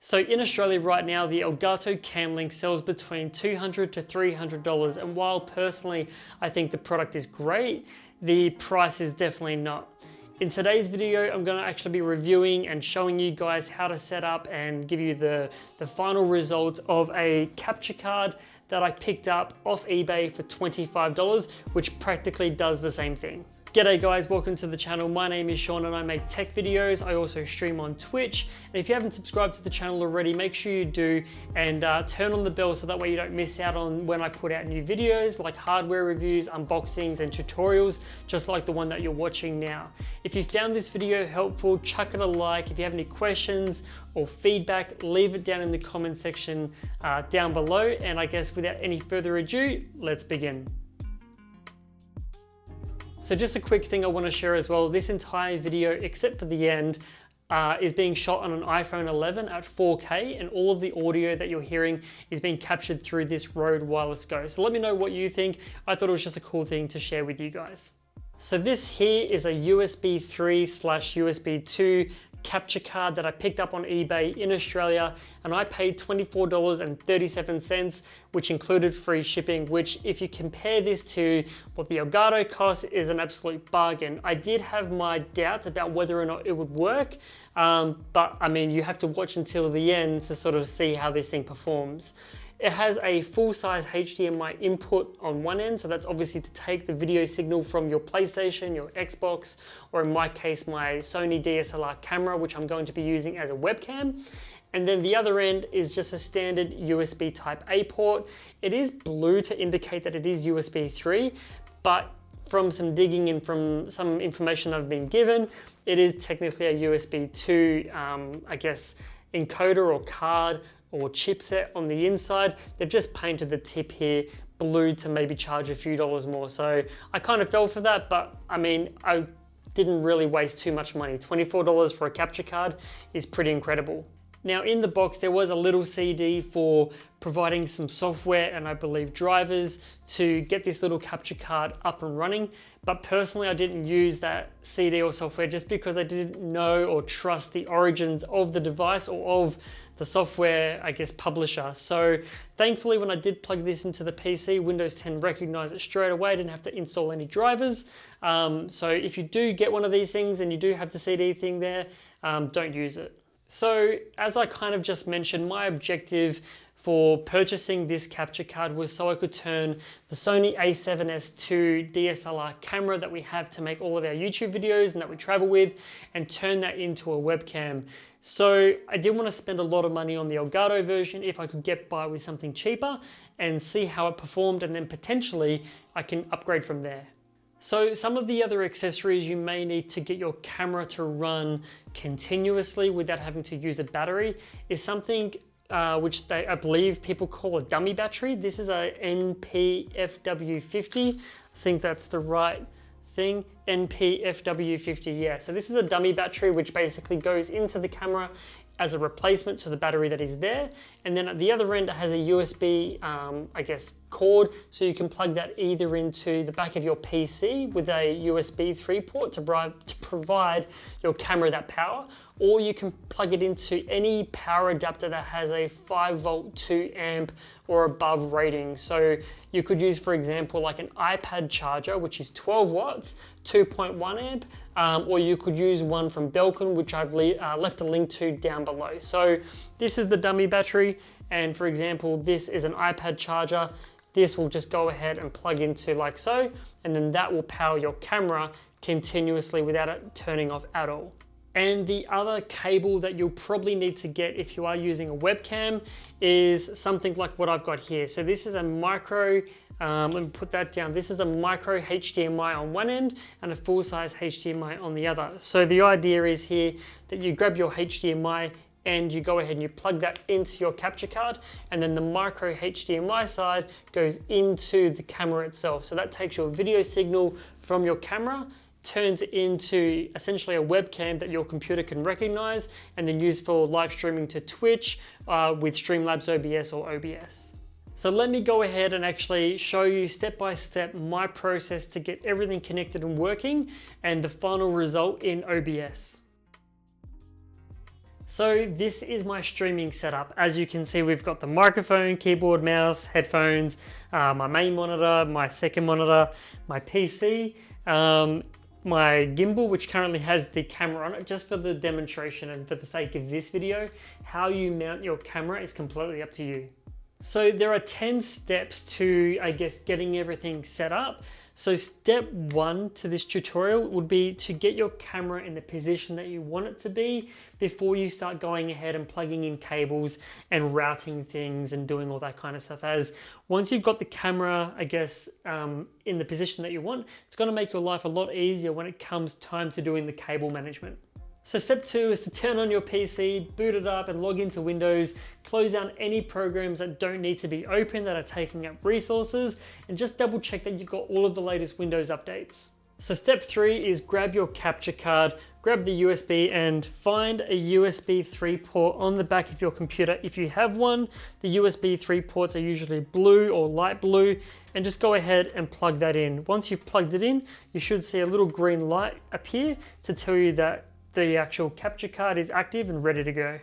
So in Australia right now, the Elgato Camlink sells between $200 to $300. And while personally, I think the product is great, the price is definitely not. In today's video, I'm gonna actually be reviewing and showing you guys how to set up and give you the final results of a capture card that I picked up off eBay for $25, which practically does the same thing. G'day guys, welcome to the channel. My name is Sean and I make tech videos. I also stream on Twitch. And if you haven't subscribed to the channel already, make sure you do and turn on the bell so that way you don't miss out on when I put out new videos like hardware reviews, unboxings and tutorials, just like the one that you're watching now. If you found this video helpful, chuck it a like. If you have any questions or feedback, leave it down in the comment section down below. And I guess without any further ado, let's begin. So just a quick thing I want to share as well, this entire video, except for the end, is being shot on an iPhone 11 at 4K, and all of the audio that you're hearing is being captured through this Rode Wireless Go. So let me know what you think. I thought it was just a cool thing to share with you guys. So this here is a USB 3/USB 2 capture card that I picked up on eBay in Australia, and I paid $24.37, which included free shipping, which if you compare this to what the Elgato costs is an absolute bargain. I did have my doubts about whether or not it would work, but I mean, you have to watch until the end to sort of see how this thing performs. It has a full-size HDMI input on one end, so that's obviously to take the video signal from your PlayStation, your Xbox, or in my case, my Sony DSLR camera, which I'm going to be using as a webcam. And then the other end is just a standard USB Type A port. It is blue to indicate that it is USB 3, but from some digging and from some information I've been given, it is technically a USB 2, I guess, encoder or card or chipset on the inside. They've just painted the tip here blue to maybe charge a few dollars more. So I kind of fell for that, but I mean, I didn't really waste too much money. $24 for a capture card is pretty incredible. Now in the box, there was a little CD for providing some software and I believe drivers to get this little capture card up and running. But personally, I didn't use that CD or software just because I didn't know or trust the origins of the device or of the software, I guess, publisher. So thankfully, when I did plug this into the PC, Windows 10 recognized it straight away. I didn't have to install any drivers. So if you do get one of these things and you do have the CD thing there, don't use it. So as I kind of just mentioned, my objective for purchasing this capture card was so I could turn the Sony a7S II DSLR camera that we have to make all of our YouTube videos and that we travel with, and turn that into a webcam. So I didn't want to spend a lot of money on the Elgato version if I could get by with something cheaper and see how it performed, and then potentially I can upgrade from there. So some of the other accessories you may need to get your camera to run continuously without having to use a battery is something which I believe people call a dummy battery. This is a NP-FW50. I think that's the right thing, NP-FW50, yeah. So this is a dummy battery which basically goes into the camera as a replacement to the battery that is there. And then at the other end, it has a USB, I guess, cord. So you can plug that either into the back of your PC with a USB 3 port to provide your camera that power, or you can plug it into any power adapter that has a 5-volt, 2 amp or above rating. So you could use, for example, like an iPad charger, which is 12 watts, 2.1 amp, or you could use one from Belkin, which I've left a link to down below. So this is the dummy battery. And for example, this is an iPad charger. This will just go ahead and plug into like so, and then that will power your camera continuously without it turning off at all. And the other cable that you'll probably need to get if you are using a webcam is something like what I've got here. So this is a micro, let me put that down. This is a micro HDMI on one end and a full-size HDMI on the other. So the idea is here that you grab your HDMI and you go ahead and you plug that into your capture card, and then the micro HDMI side goes into the camera itself. So that takes your video signal from your camera, turns it into essentially a webcam that your computer can recognize and then use for live streaming to Twitch with Streamlabs OBS or OBS. So let me go ahead and actually show you step by step my process to get everything connected and working and the final result in OBS. So this is my streaming setup. As you can see, we've got the microphone, keyboard, mouse, headphones, my main monitor, my second monitor, my PC, my gimbal, which currently has the camera on it. Just for the demonstration and for the sake of this video, how you mount your camera is completely up to you. So there are 10 steps to, I guess, getting everything set up. So step 1 to this tutorial would be to get your camera in the position that you want it to be before you start going ahead and plugging in cables and routing things and doing all that kind of stuff. As once you've got the camera, I guess, in the position that you want, it's going to make your life a lot easier when it comes time to doing the cable management. So step 2 is to turn on your PC, boot it up and log into Windows, close down any programs that don't need to be open that are taking up resources, and just double check that you've got all of the latest Windows updates. So step 3 is grab your capture card, grab the USB and find a USB 3 port on the back of your computer. If you have one, the USB 3 ports are usually blue or light blue, and just go ahead and plug that in. Once you've plugged it in, you should see a little green light appear to tell you that the actual capture card is active and ready to go.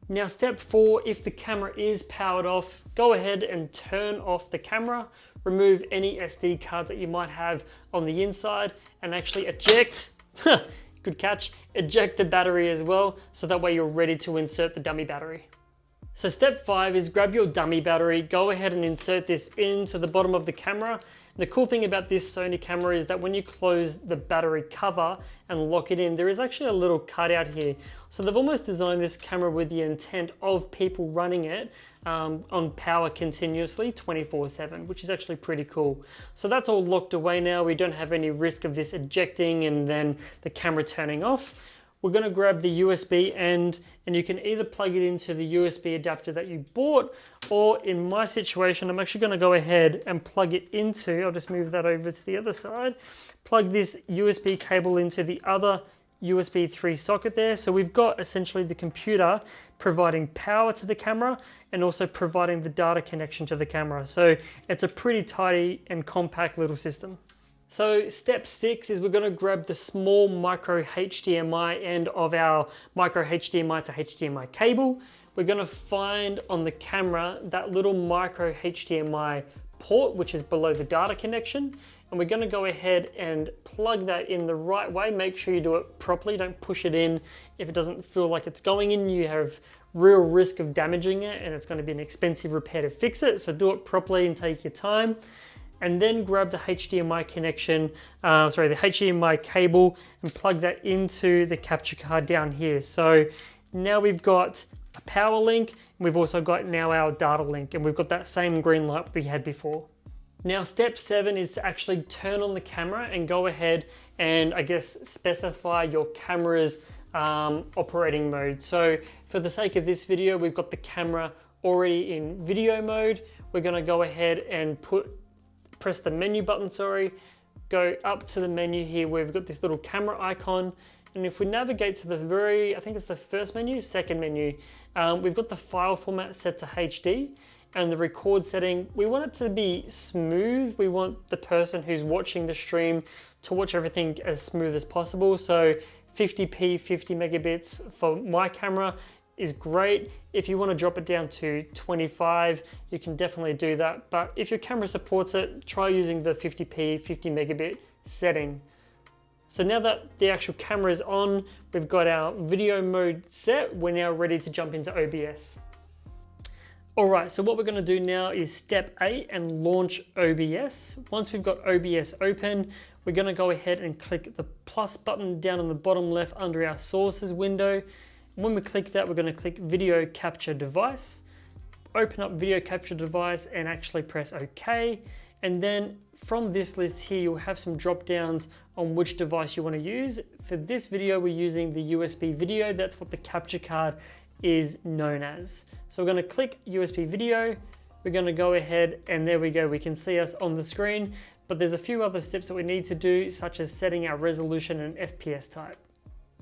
Now step 4, if the camera is powered off, go ahead and turn off the camera, remove any SD cards that you might have on the inside, and actually eject, good catch, eject the battery as well, so that way you're ready to insert the dummy battery. So step 5 is grab your dummy battery, go ahead and insert this into the bottom of the camera. The cool thing about this Sony camera is that when you close the battery cover and lock it in, there is actually a little cutout here. So they've almost designed this camera with the intent of people running it on power continuously 24/7, which is actually pretty cool. So that's all locked away now. We don't have any risk of this ejecting and then the camera turning off. We're going to grab the USB end, and you can either plug it into the USB adapter that you bought, or in my situation, I'm actually going to go ahead and plug it into, I'll just move that over to the other side, plug this USB cable into the other USB 3 socket there. So we've got essentially the computer providing power to the camera and also providing the data connection to the camera. So it's a pretty tidy and compact little system. So step 6 is we're going to grab the small micro HDMI end of our micro HDMI to HDMI cable. We're going to find on the camera that little micro HDMI port, which is below the data connection. And we're going to go ahead and plug that in the right way. Make sure you do it properly. Don't push it in. If it doesn't feel like it's going in, you have real risk of damaging it, and it's going to be an expensive repair to fix it. So do it properly and take your time. And then grab the HDMI connection, the HDMI cable, and plug that into the capture card down here. So now we've got a power link, and we've also got now our data link, and we've got that same green light we had before. Now step 7 is to actually turn on the camera and go ahead and I guess specify your camera's operating mode. So for the sake of this video, we've got the camera already in video mode. We're gonna go ahead and press the menu button, go up to the menu here where we've got this little camera icon. And if we navigate to the I think it's the second menu, we've got the file format set to HD and the record setting. We want it to be smooth. We want the person who's watching the stream to watch everything as smooth as possible. So 50p, 50 megabits for my camera is great. If you want to drop it down to 25, you can definitely do that. But if your camera supports it, try using the 50p, 50 megabit setting. So now that the actual camera is on, we've got our video mode set. We're now ready to jump into OBS. All right, so what we're going to do now is step 8 and launch OBS. Once we've got OBS open, we're going to go ahead and click the plus button down on the bottom left under our sources window. When we click that, we're going to click video capture device, open up video capture device and actually press OK. And then from this list here, you'll have some drop downs on which device you want to use. For this video, we're using the USB video. That's what the capture card is known as. So we're going to click USB video. We're going to go ahead and there we go. We can see us on the screen, but there's a few other steps that we need to do, such as setting our resolution and FPS type.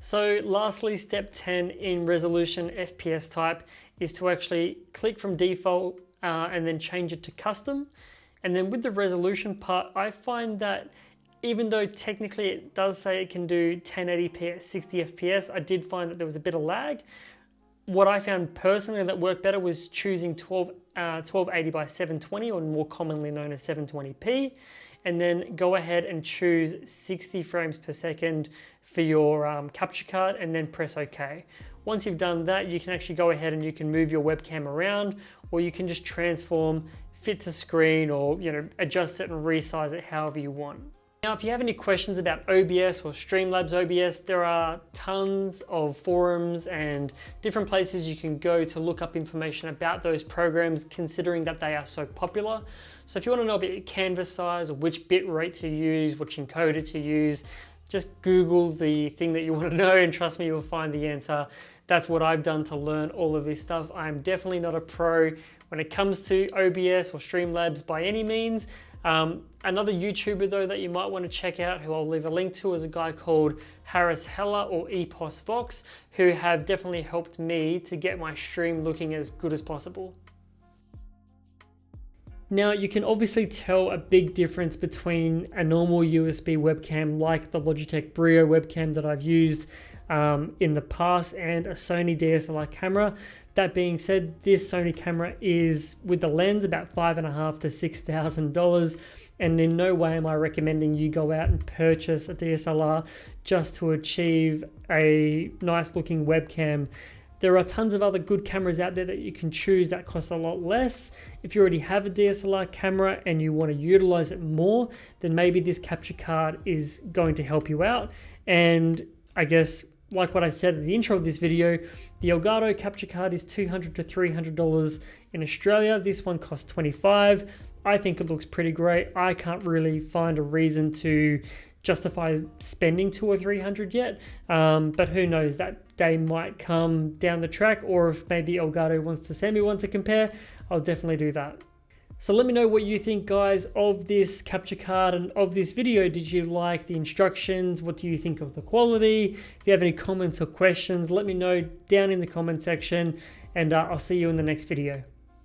So lastly, step 10 in resolution FPS type is to actually click from default and then change it to custom. And then with the resolution part, I find that even though technically it does say it can do 1080p at 60 FPS, I did find that there was a bit of lag. what I found personally that worked better was choosing 1280 by 720, or more commonly known as 720p, and then go ahead and choose 60 frames per second for your capture card, and then press OK. Once you've done that, you can actually go ahead and you can move your webcam around, or you can just transform, fit to screen, or adjust it and resize it however you want. Now, if you have any questions about OBS or Streamlabs OBS, there are tons of forums and different places you can go to look up information about those programs, considering that they are so popular. So if you want to know about your canvas size, or which bit rate to use, which encoder to use, just Google the thing that you want to know, and trust me, you'll find the answer. That's what I've done to learn all of this stuff. I'm definitely not a pro when it comes to OBS or Streamlabs by any means. Another YouTuber though that you might want to check out, who I'll leave a link to, is a guy called Harris Heller or Epos Vox, who have definitely helped me to get my stream looking as good as possible. Now, you can obviously tell a big difference between a normal USB webcam like the Logitech Brio webcam that I've used in the past, and a Sony DSLR camera. That being said, this Sony camera is, with the lens, about $5,500 to $6,000, and in no way am I recommending you go out and purchase a DSLR just to achieve a nice looking webcam. There are tons of other good cameras out there that you can choose that cost a lot less. If you already have a DSLR camera and you want to utilize it more, then maybe this capture card is going to help you out. And I guess, like what I said at the intro of this video, the Elgato capture card is $200 to $300 in Australia. This one costs $25. I think it looks pretty great. I can't really find a reason to justify spending $200 or $300 yet, but who knows, that day might come down the track, or if maybe Elgato wants to send me one to compare, I'll definitely do that. So let me know what you think, guys, of this capture card and of this video. Did you like the instructions? What do you think of the quality? If you have any comments or questions, let me know down in the comment section, and I'll see you in the next video.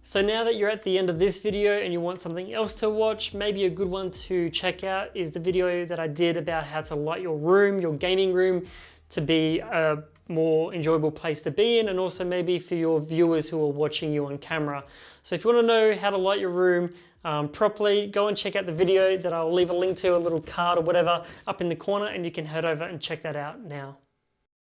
So now that you're at the end of this video and you want something else to watch, maybe a good one to check out is the video that I did about how to light your room, your gaming room, to be a more enjoyable place to be in, and also maybe for your viewers who are watching you on camera. So if you want to know how to light your room properly, go and check out the video that I'll leave a link to, a little card or whatever, up in the corner, and you can head over and check that out now.